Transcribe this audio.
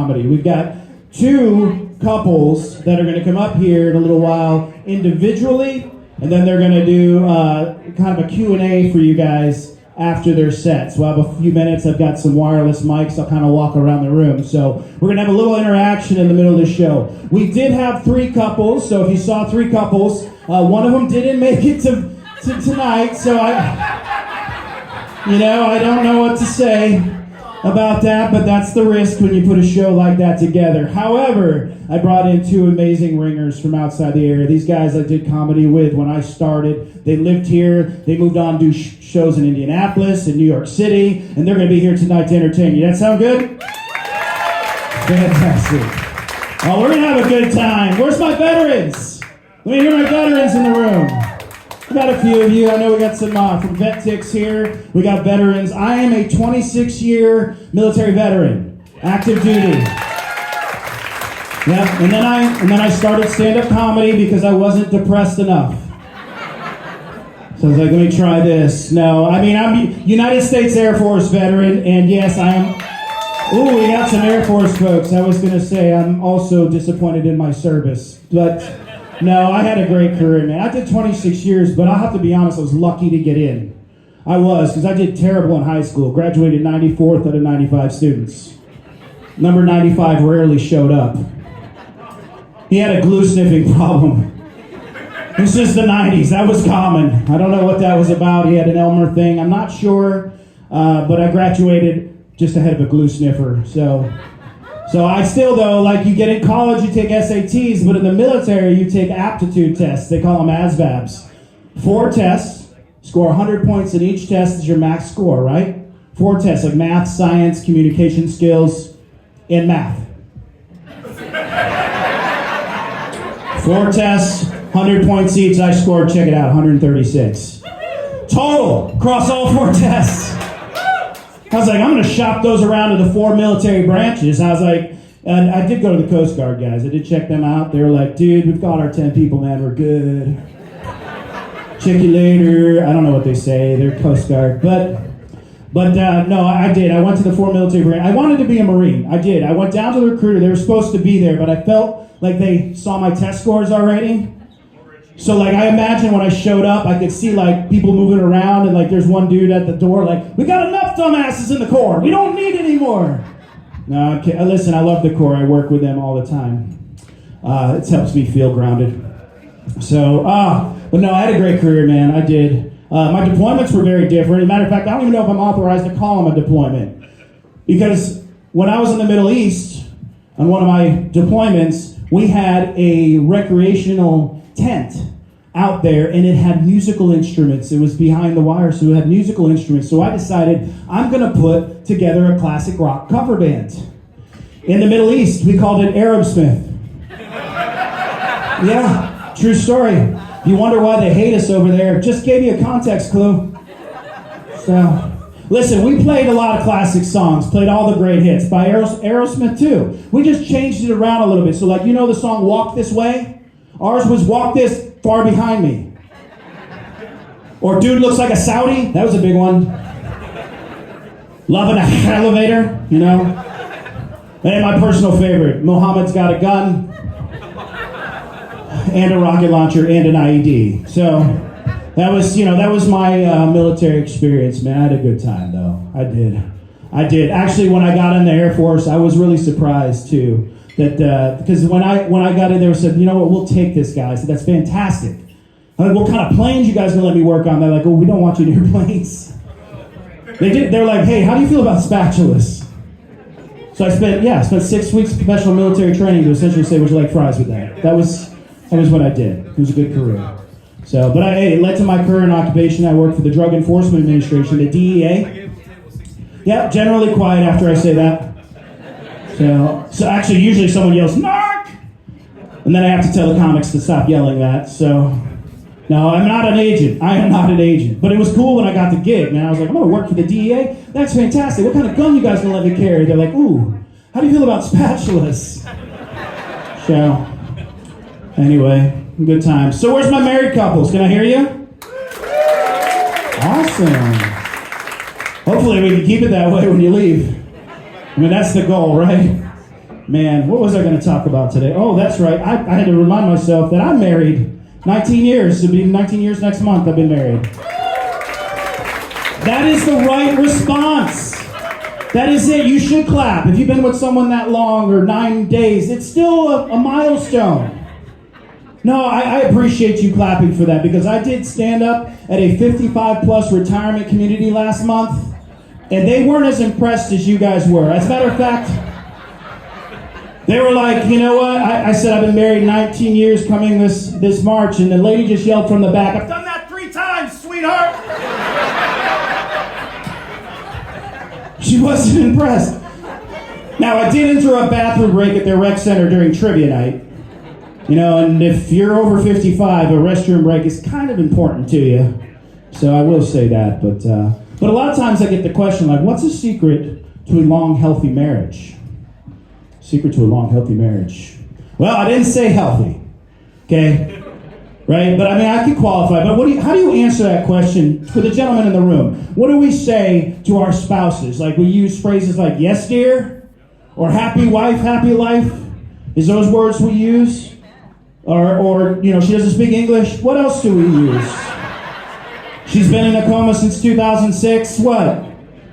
comedy. We've got two couples that are going to come up here in a little while individually, and then they're going to do kind of a Q&A for you guys after their sets. We'll have a few minutes. I've got some wireless mics. I'll kind of walk around the room. So we're going to have a little interaction in the middle of the show. We did have three couples, so if you saw three couples, one of them didn't make it to tonight, so I don't know what to say about that, but that's the risk when you put a show like that together. However, I brought in two amazing ringers from outside the area. These guys I did comedy with when I started. They lived here. They moved on to do shows in Indianapolis and New York City, and they're going to be here tonight to entertain you. That sound good? Fantastic. Oh, we're going to have a good time. Where's my veterans? Let me hear my veterans in the room. We got a few of you. I know we got some from Vet Ticks here. We got veterans. I am a 26-year military veteran, active duty. Yeah, and then I started stand-up comedy because I wasn't depressed enough. So I was like, let me try this. No, I mean, I'm a United States Air Force veteran, and yes, I am. Ooh, we got some Air Force folks. I was going to say I'm also disappointed in my service, but no, I had a great career, man. I did 26 years, but I'll have to be honest, I was lucky to get in. I was, because I did terrible in high school. Graduated 94th out of 95 students. Number 95 rarely showed up. He had a glue sniffing problem. It was just the 90s. That was common. I don't know what that was about. He had an Elmer thing. I'm not sure, but I graduated just ahead of a glue sniffer, So I still, though, like you get in college, you take SATs, but in the military, you take aptitude tests. They call them ASVABs. 4 tests, score 100 points in each test is your max score, right? 4 tests, like math, science, communication skills, and math. 4 tests, 100 points each. I scored, check it out, 136. Total, across all 4 tests. I was like, I'm going to shop those around to the 4 military branches. I was like, and I did go to the Coast Guard guys. I did check them out. They were like, dude, we've got our 10 people, man. We're good. Check you later. I don't know what they say. They're Coast Guard. But no, I did. I went to the 4 military branch. I wanted to be a Marine. I did. I went down to the recruiter. They were supposed to be there, but I felt like they saw my test scores already. So like I imagine when I showed up, I could see like people moving around and like there's one dude at the door like, we got enough dumbasses in the Corps. We don't need any more. No, okay. Listen, I love the Corps. I work with them all the time. It helps me feel grounded. So, but no, I had a great career, man. I did. My deployments were very different. As a matter of fact, I don't even know if I'm authorized to call them a deployment. Because when I was in the Middle East, on one of my deployments, we had a recreational tent out there and it had musical instruments. It was behind the wire, so it had musical instruments. So I decided I'm going to put together a classic rock cover band. In the Middle East, we called it Arabsmith. Yeah, true story. You wonder why they hate us over there. Just gave you a context clue. So, listen, we played a lot of classic songs, played all the great hits by Aerosmith too. We just changed it around a little bit. So like, you know the song Walk This Way? Ours was Walk This Far Behind Me. Or Dude Looks Like a Saudi. That was a big one. Love in an Elevator, you know. And my personal favorite, Muhammad's Got a Gun. And a rocket launcher and an IED. So that was my military experience, man. I had a good time though. I did. Actually, when I got in the Air Force, I was really surprised too. That because when I got in there, said, you know what, we'll take this guy. I said, that's fantastic. I'm like, what kind of planes you guys gonna let me work on? They're like, oh, we don't want you near planes. They're like, hey, how do you feel about spatulas? So I spent 6 weeks of professional military training to essentially say, would you like fries with that? That was what I did. It was a good career. So, but it led to my current occupation. I work for the Drug Enforcement Administration, the DEA. Yeah, generally quiet after I say that. So actually, usually someone yells, "Narc!" And then I have to tell the comics to stop yelling that. So, no, I'm not an agent. I am not an agent. But it was cool when I got the gig, man. I was like, I'm going to work for the DEA? That's fantastic. What kind of gun you guys going to let me carry? They're like, ooh, how do you feel about spatulas? So, anyway, good times. So where's my married couples? Can I hear you? Awesome. Hopefully we can keep it that way when you leave. I mean, that's the goal, right? Man, what was I going to talk about today? Oh, that's right. I had to remind myself that I'm married. 19 years. It'll be 19 years next month I've been married. That is the right response. That is it. You should clap. If you've been with someone that long or 9 days, it's still a milestone. No, I appreciate you clapping for that because I did stand up at a 55-plus retirement community last month, and they weren't as impressed as you guys were. As a matter of fact, they were like, you know what? I said I've been married 19 years coming this March, and the lady just yelled from the back, I've done that 3 times, sweetheart. She wasn't impressed. Now, I did interrupt bathroom break at their rec center during trivia night. You know, and if you're over 55, a restroom break is kind of important to you. So I will say that. But a lot of times I get the question, like, what's a secret to a long, healthy marriage? Secret to a long, healthy marriage. Well, I didn't say healthy. Okay? Right? But I mean, I could qualify. But how do you answer that question for the gentleman in the room? What do we say to our spouses? Like, we use phrases like, yes, dear? Or happy wife, happy life? Is those words we use? Or, you know, she doesn't speak English. What else do we use? She's been in a coma since 2006. What?